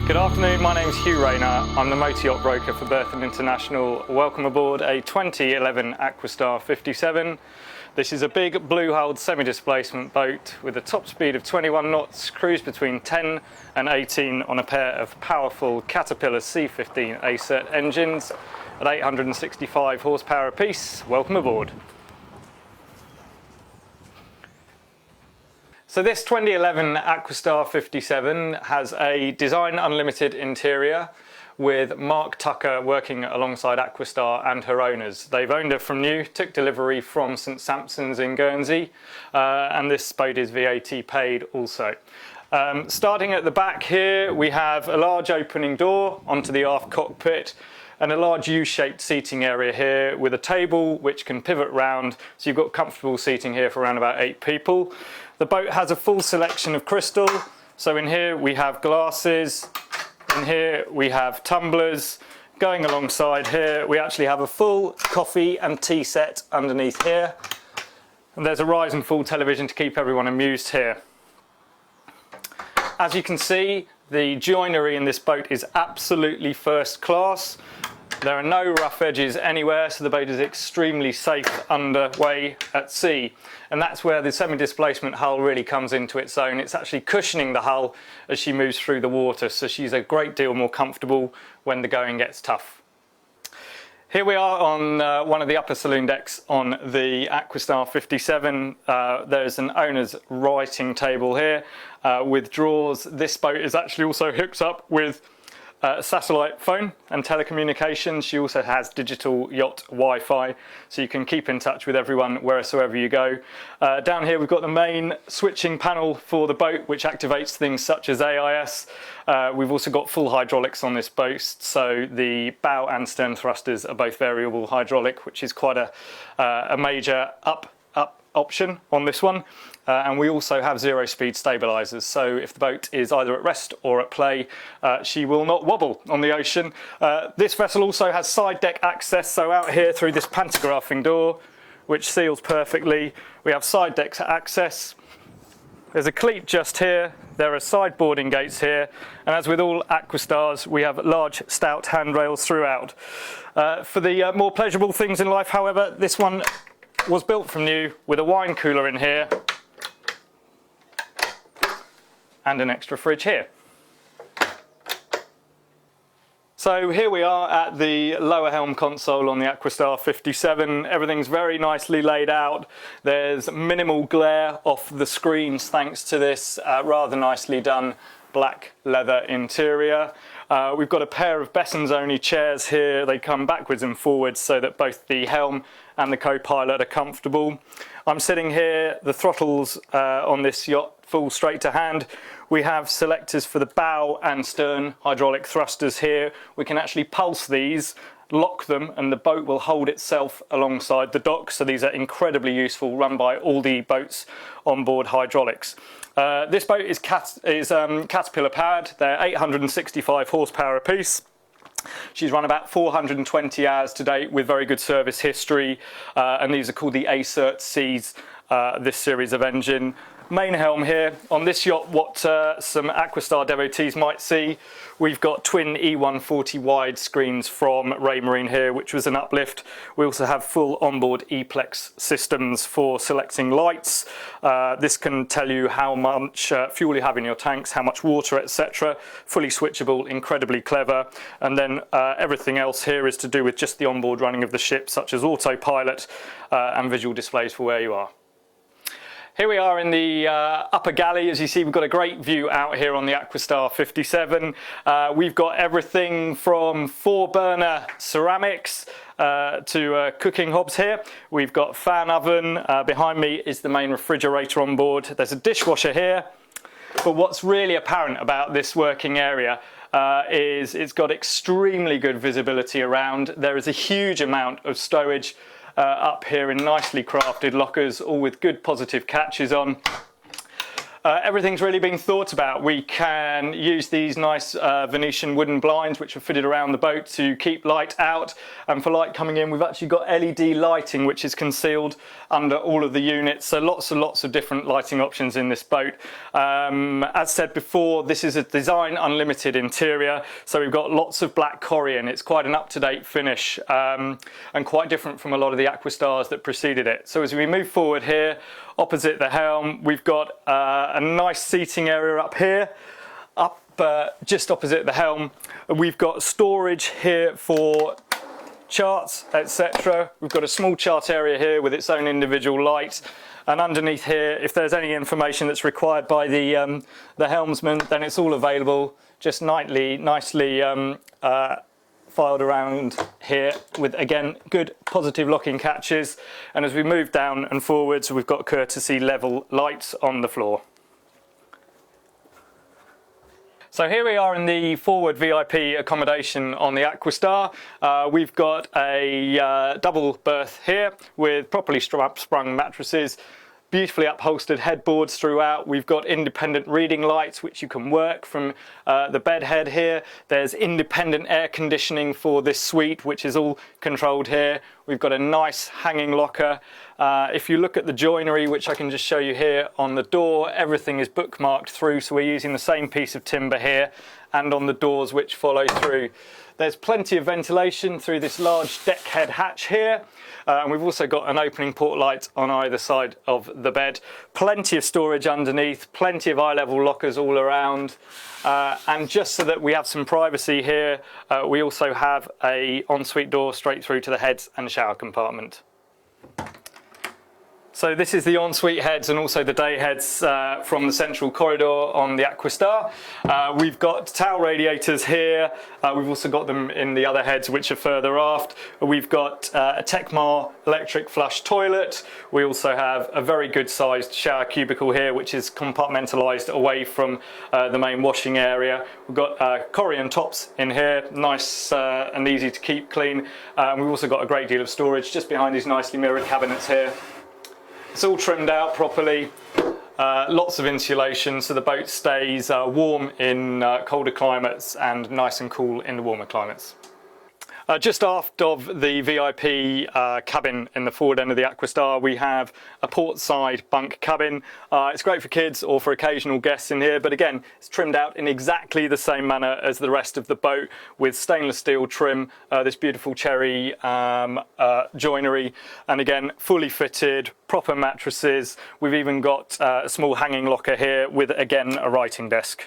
Good afternoon, my name is Hugh Rayner. I'm the motor yacht broker for Berthon International. Welcome aboard a 2011 Aqua-Star 57. This is a big blue-hulled semi-displacement boat with a top speed of 21 knots, cruise between 10 and 18 on a pair of powerful Caterpillar C15 A-cert engines at 865 horsepower apiece. Welcome aboard. So this 2011 Aqua-Star 57 has a Design Unlimited interior with Mark Tucker working alongside Aqua-Star and her owners. They've owned her from new, took delivery from St Sampson's in Guernsey, and this boat is VAT paid also. Starting at the back here, we have a large opening door onto the aft cockpit and a large U-shaped seating area here with a table which can pivot round, so you've got comfortable seating here for around about 8 people. The boat has a full selection of crystal, so in here we have glasses, in here we have tumblers. Going alongside here we actually have a full coffee and tea set underneath here, and there's a rise and fall television to keep everyone amused here. As you can see, the joinery in this boat is absolutely first class. There are no rough edges anywhere, so the boat is extremely safe underway at sea. And that's where the semi-displacement hull really comes into its own. It's actually cushioning the hull as she moves through the water, so she's a great deal more comfortable when the going gets tough. Here we are on one of the upper saloon decks on the Aqua-Star 57. There's an owner's writing table here with drawers. This boat is actually also hooked up with satellite phone and telecommunications. She also has digital yacht Wi-Fi, so you can keep in touch with everyone wheresoever you go. Down here we've got the main switching panel for the boat, which activates things such as AIS. We've also got full hydraulics on this boat, so the bow and stern thrusters are both variable hydraulic, which is quite a major up option on this one. And we also have zero-speed stabilisers, so if the boat is either at rest or at play, she will not wobble on the ocean. This vessel also has side deck access, so out here through this pantographing door, which seals perfectly, we have side deck access. There's a cleat just here, there are side boarding gates here, and as with all Aqua-Stars, we have large stout handrails throughout. For the more pleasurable things in life, however, this one was built from new with a wine cooler in here and an extra fridge here. So here we are at the lower helm console on the Aqua-Star 57. Everything's very nicely laid out. There's minimal glare off the screens thanks to this rather nicely done black leather interior. We've got a pair of Besson's only chairs here. They come backwards and forwards so that both the helm and the co-pilot are comfortable. I'm sitting here, the throttles on this yacht full straight to hand. We have selectors for the bow and stern hydraulic thrusters here. We can actually pulse these, lock them, and the boat will hold itself alongside the dock. So these are incredibly useful, run by all the boats on board hydraulics. This boat is Caterpillar powered. They're 865 horsepower apiece. She's run about 420 hours to date with very good service history, and these are called the A-cert Cs, this series of engine. Main helm here. On this yacht, what some Aqua-Star devotees might see, we've got twin E140 wide screens from Raymarine here, which was an uplift. We also have full onboard E-Plex systems for selecting lights. This can tell you how much fuel you have in your tanks, how much water, etc. Fully switchable, incredibly clever. And then everything else here is to do with just the onboard running of the ship, such as autopilot and visual displays for where you are. Here we are in the upper galley. As you see, we've got a great view out here on the Aqua-Star 57. We've got everything from 4-burner ceramics to cooking hobs here. We've got fan oven. Behind me is the main refrigerator on board. There's a dishwasher here. But what's really apparent about this working area is it's got extremely good visibility around. There is a huge amount of stowage up here in nicely crafted lockers, all with good positive catches on. Everything's really been thought about. We can use these nice Venetian wooden blinds which are fitted around the boat to keep light out, and for light coming in we've actually got LED lighting which is concealed under all of the units, so lots and lots of different lighting options in this boat. As said before, this is a Design Unlimited interior, so we've got lots of black corian. It's quite an up-to-date finish and quite different from a lot of the Aqua-Stars that preceded it. So as we move forward here, opposite the helm, we've got a nice seating area up here, just opposite the helm. We've got storage here for charts, etc. We've got a small chart area here with its own individual light, and underneath here, if there's any information that's required by the helmsman, then it's all available, just nicely filed around here with, again, good positive locking catches. And as we move down and forwards, we've got courtesy level lights on the floor. So here we are in the forward VIP accommodation on the Aqua-Star. We've got a double berth here with properly sprung mattresses, beautifully upholstered headboards throughout. We've got independent reading lights which you can work from the bed head here. There's independent air conditioning for this suite which is all controlled here. We've got a nice hanging locker. If you look at the joinery, which I can just show you here on the door, everything is bookmarked through, so we're using the same piece of timber here and on the doors which follow through. There's plenty of ventilation through this large deck head hatch here. And we've also got an opening port light on either side of the bed. Plenty of storage underneath, plenty of eye-level lockers all around. And just so that we have some privacy here, we also have an ensuite door straight through to the heads and shower compartment. So this is the ensuite heads and also the day heads from the central corridor on the Aqua-Star. We've got towel radiators here. We've also got them in the other heads which are further aft. We've got a Tecmar electric flush toilet. We also have a very good sized shower cubicle here which is compartmentalised away from the main washing area. We've got corian tops in here, nice and easy to keep clean. We've also got a great deal of storage just behind these nicely mirrored cabinets here. It's all trimmed out properly, lots of insulation so the boat stays warm in colder climates and nice and cool in the warmer climates. Just aft of the VIP cabin in the forward end of the Aqua-Star, we have a port side bunk cabin. It's great for kids or for occasional guests in here, but again, it's trimmed out in exactly the same manner as the rest of the boat with stainless steel trim, this beautiful cherry joinery, and again, fully fitted, proper mattresses. We've even got a small hanging locker here with, again, a writing desk.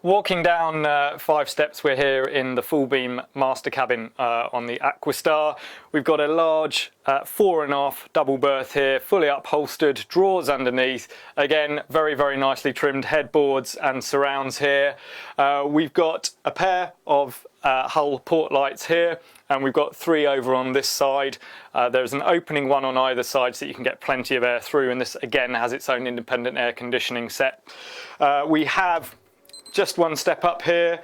Walking down 5 steps, we're here in the full beam master cabin on the Aqua-Star. We've got a large 4.5 double berth here, fully upholstered, drawers underneath. Again, very, very nicely trimmed headboards and surrounds here. We've got a pair of hull port lights here, and we've got 3 over on this side. There's an opening one on either side so you can get plenty of air through, and this again has its own independent air conditioning set. We have just 1 step up here,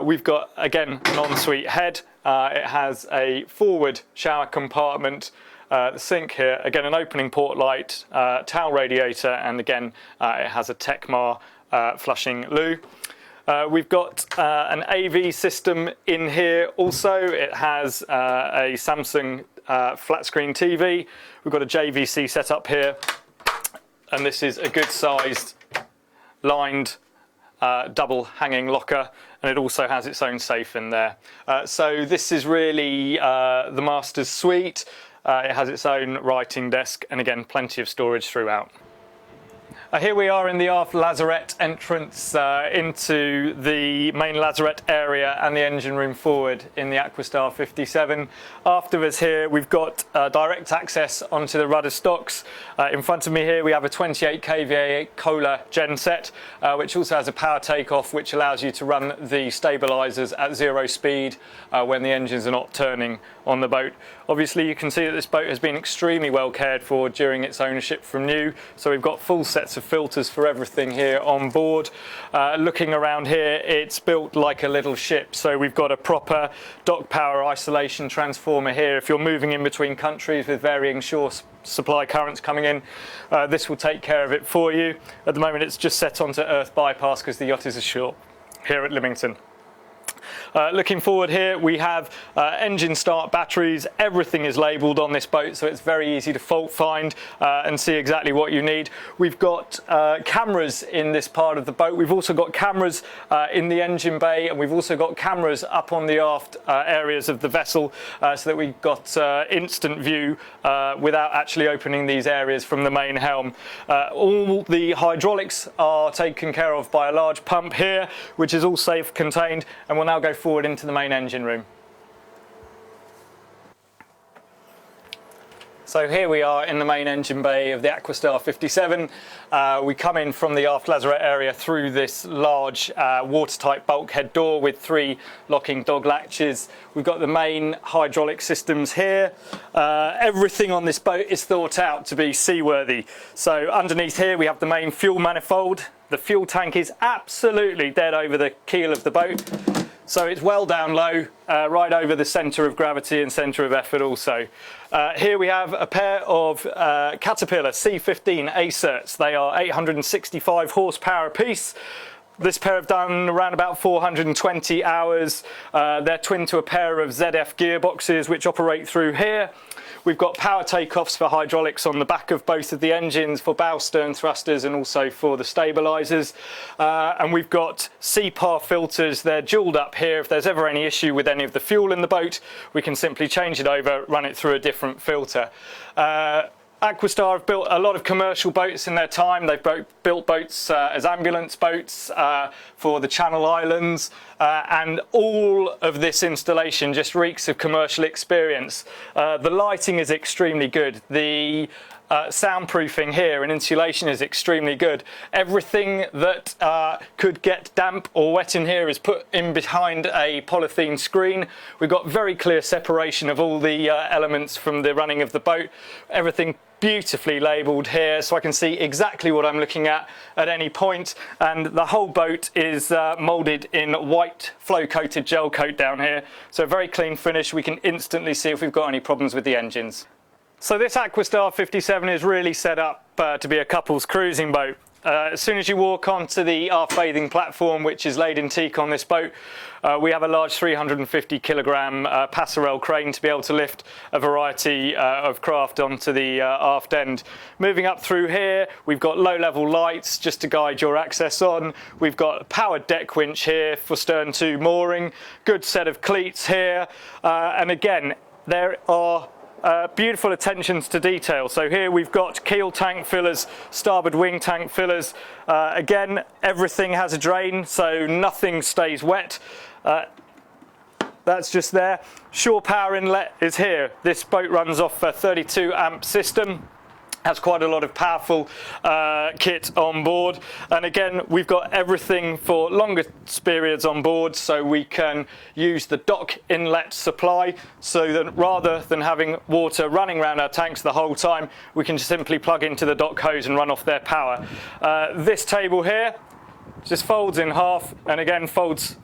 we've got, again, an ensuite head. It has a forward shower compartment, the sink here, again an opening port light, towel radiator, and again it has a Tecmar flushing loo. We've got an AV system in here also. It has a Samsung flat screen TV. We've got a JVC set up here, and this is a good sized lined double hanging locker, and it also has its own safe in there. So this is really the master's suite. It has its own writing desk, and again, plenty of storage throughout. Here we are in the aft lazarette entrance into the main lazarette area and the engine room forward in the Aqua-Star 57. After us here, we've got direct access onto the rudder stocks. In front of me here, we have a 28 kVA Kohler genset, which also has a power takeoff, which allows you to run the stabilisers at 0 speed when the engines are not turning on the boat. Obviously you can see that this boat has been extremely well cared for during its ownership from new, so we've got full sets of filters for everything here on board. Looking around here, it's built like a little ship, so we've got a proper dock power isolation transformer here. If you're moving in between countries with varying shore supply currents coming in, this will take care of it for you. At the moment it's just set onto earth bypass because the yacht is ashore here at Lymington. Looking forward here, we have engine start batteries. Everything is labelled on this boat, so it's very easy to fault find and see exactly what you need. We've got cameras in this part of the boat. We've also got cameras in the engine bay, and we've also got cameras up on the aft areas of the vessel, so that we've got instant view without actually opening these areas from the main helm. All the hydraulics are taken care of by a large pump here, which is all safe contained, and we'll now go forward into the main engine room. So here we are in the main engine bay of the Aqua-Star 57. We come in from the aft lazarette area through this large watertight bulkhead door with 3 locking dog latches. We've got the main hydraulic systems here. Everything on this boat is thought out to be seaworthy. So underneath here we have the main fuel manifold. The fuel tank is absolutely dead over the keel of the boat. So it's well down low, right over the centre of gravity and centre of effort also. Here we have a pair of Caterpillar C15 Acerts. They are 865 horsepower apiece. This pair have done around about 420 hours. They're twin to a pair of ZF gearboxes which operate through here. We've got power takeoffs for hydraulics on the back of both of the engines for bow stern thrusters and also for the stabilisers. And we've got CPAR filters. They're jewelled up here. If there's ever any issue with any of the fuel in the boat, we can simply change it over, run it through a different filter. Aqua-Star have built a lot of commercial boats in their time. They've built boats as ambulance boats for the Channel Islands, and all of this installation just reeks of commercial experience. The lighting is extremely good. The soundproofing here and insulation is extremely good. Everything that could get damp or wet in here is put in behind a polythene screen. We've got very clear separation of all the elements from the running of the boat. Everything beautifully labelled here, so I can see exactly what I'm looking at any point, and the whole boat is moulded in white flow coated gel coat down here, so a very clean finish. We can instantly see if we've got any problems with the engines. So this Aqua-Star 57 is really set up to be a couple's cruising boat. As soon as you walk onto the aft bathing platform, which is laid in teak on this boat, we have a large 350 kilogram passerelle crane to be able to lift a variety of craft onto the aft end. Moving up through here, we've got low-level lights just to guide your access on. We've got a powered deck winch here for stern to mooring. Good set of cleats here, and again, there are beautiful attentions to detail. So here we've got keel tank fillers, starboard wing tank fillers. Again, everything has a drain, so nothing stays wet. That's just there. Shore power inlet is here. This boat runs off a 32 amp system. Has quite a lot of powerful kit on board, and again we've got everything for longer periods on board, so we can use the dock inlet supply, so that rather than having water running around our tanks the whole time, we can just simply plug into the dock hose and run off their power. This table here just folds in half and again folds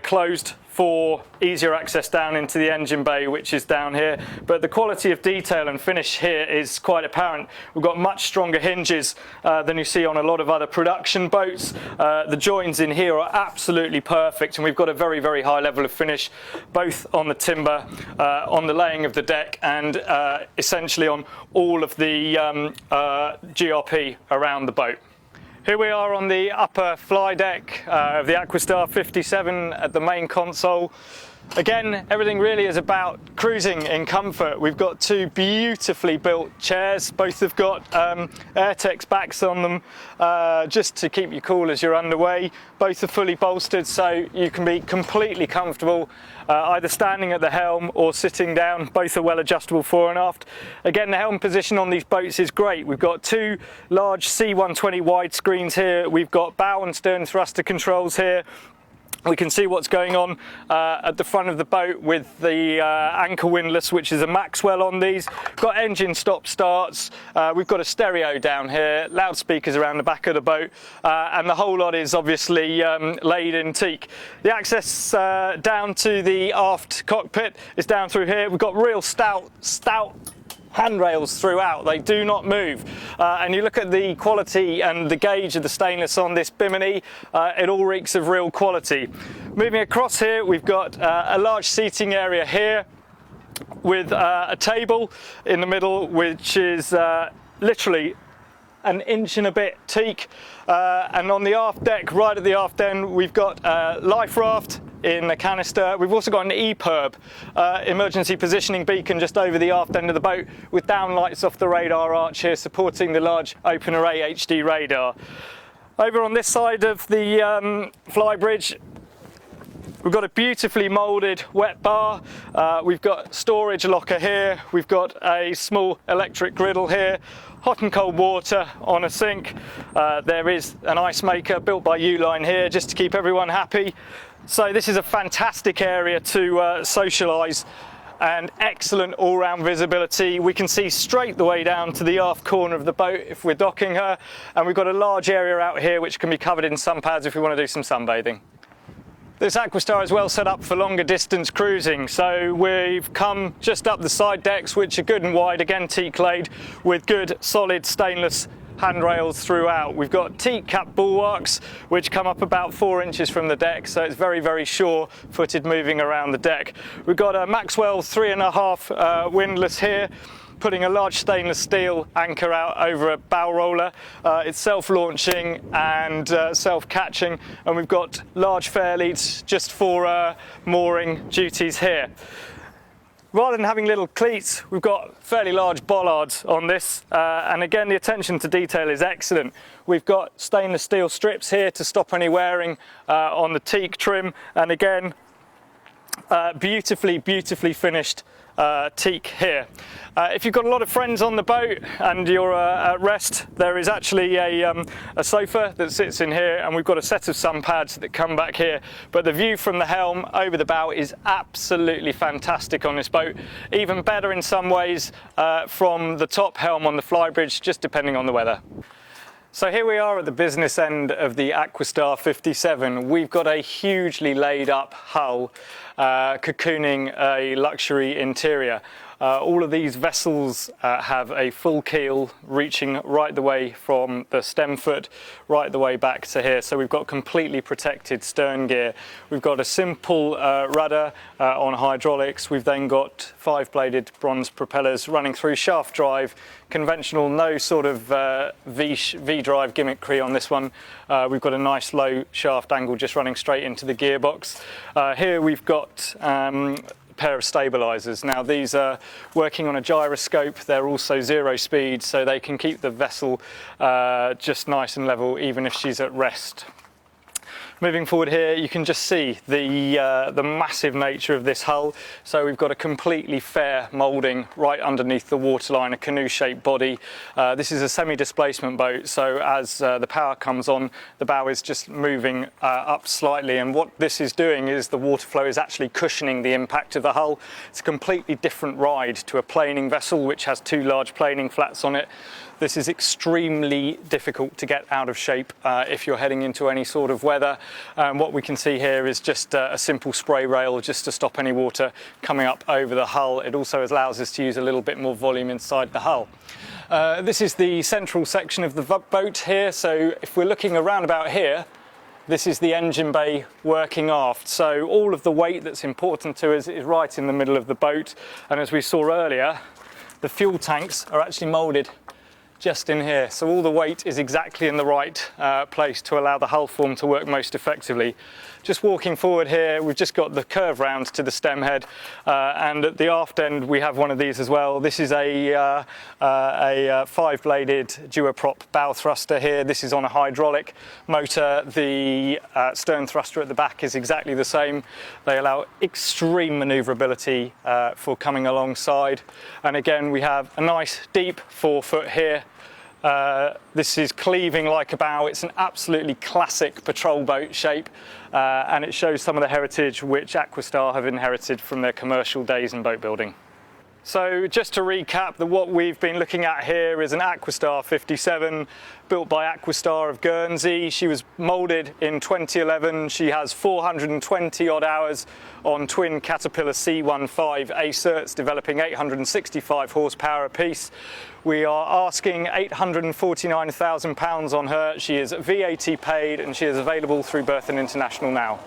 closed for easier access down into the engine bay, which is down here. But the quality of detail and finish here is quite apparent. We've got much stronger hinges than you see on a lot of other production boats. The joins in here are absolutely perfect, and we've got a very, very high level of finish, both on the timber, on the laying of the deck, and essentially on all of the GRP around the boat. Here we are on the upper fly deck of the Aqua-Star 57 at the main console. Again, everything really is about cruising in comfort. We've got 2 beautifully built chairs. Both have got Airtex backs on them just to keep you cool as you're underway. Both are fully bolstered, so you can be completely comfortable either standing at the helm or sitting down. Both are well adjustable fore and aft. Again, the helm position on these boats is great. We've got 2 large C120 wide screens here. We've got bow and stern thruster controls here. We can see what's going on at the front of the boat with the anchor windlass, which is a Maxwell on these. We've got engine stop starts, we've got a stereo down here, loudspeakers around the back of the boat, and the whole lot is obviously laid in teak. The access down to the aft cockpit is down through here. We've got real stout handrails throughout, they do not move, and you look at the quality and the gauge of the stainless on this bimini, it all reeks of real quality. Moving across here, we've got a large seating area here with a table in the middle, which is literally an inch and a bit teak, and on the aft deck, right at the aft end, we've got a life raft in a canister. We've also got an EPIRB, emergency positioning beacon, just over the aft end of the boat, with downlights off the radar arch here supporting the large open array HD radar. Over on this side of the flybridge, we've got a beautifully moulded wet bar, we've got storage locker here, we've got a small electric griddle here, hot and cold water on a sink, there is an ice maker built by Uline here just to keep everyone happy. So this is a fantastic area to socialise, and excellent all-round visibility. We can see straight the way down to the aft corner of the boat if we're docking her, and we've got a large area out here which can be covered in sun pads if we want to do some sunbathing. This Aqua-Star is well set up for longer distance cruising, so we've come just up the side decks, which are good and wide, again teak laid, with good solid stainless handrails throughout. We've got teak cap bulwarks which come up about 4 inches from the deck, so it's very, very sure-footed moving around the deck. We've got a Maxwell 3.5 windlass here, putting a large stainless steel anchor out over a bow roller. It's self-launching and self-catching, and we've got large fair leads just for mooring duties here. Rather than having little cleats, we've got fairly large bollards on this, and again the attention to detail is excellent. We've got stainless steel strips here to stop any wearing on the teak trim, and again beautifully finished teak here. If you've got a lot of friends on the boat and you're at rest, there is actually a sofa that sits in here, and we've got a set of sun pads that come back here, but the view from the helm over the bow is absolutely fantastic on this boat, even better in some ways from the top helm on the flybridge, just depending on the weather. So here we are at the business end of the Aqua-Star 57. We've got a hugely laid up hull cocooning a luxury interior. All of these vessels have a full keel reaching right the way from the stem foot right the way back to here, so we've got completely protected stern gear. We've got a simple rudder on hydraulics. We've then got 5-bladed bronze propellers running through shaft drive, conventional, no sort of V-drive gimmickry on this one. We've got a nice low shaft angle just running straight into the gearbox. Here we've got pair of stabilizers. Now these are working on a gyroscope. They're also zero speed, so they can keep the vessel just nice and level even if she's at rest. Moving forward here, you can just see the massive nature of this hull. So we've got a completely fair moulding right underneath the waterline, a canoe-shaped body. This is a semi-displacement boat, so as the power comes on, the bow is just moving up slightly, and what this is doing is the water flow is actually cushioning the impact of the hull. It's a completely different ride to a planing vessel, which has 2 large planing flats on it. This is extremely difficult to get out of shape if you're heading into any sort of weather. What we can see here is just a simple spray rail just to stop any water coming up over the hull. It also allows us to use a little bit more volume inside the hull. This is the central section of the boat here, so if we're looking around about here, this is the engine bay working aft, so all of the weight that's important to us is right in the middle of the boat, and as we saw earlier, the fuel tanks are actually moulded just in here, so all the weight is exactly in the right place to allow the hull form to work most effectively. Just walking forward here, we've just got the curve round to the stem head, and at the aft end we have one of these as well. This is a 5-bladed duoprop bow thruster here. This is on a hydraulic motor. The stern thruster at the back is exactly the same. They allow extreme manoeuvrability for coming alongside, and again we have a nice deep 4-foot here This is cleaving like a bow. It's an absolutely classic patrol boat shape, and it shows some of the heritage which Aqua-Star have inherited from their commercial days in boat building. So just to recap, what we've been looking at here is an Aqua-Star 57 built by Aqua-Star of Guernsey. She was moulded in 2011. She has 420 odd hours on twin Caterpillar C15 acerts, developing 865 horsepower apiece. We are asking £849,000 on her. She is VAT paid and she is available through Berthon International now.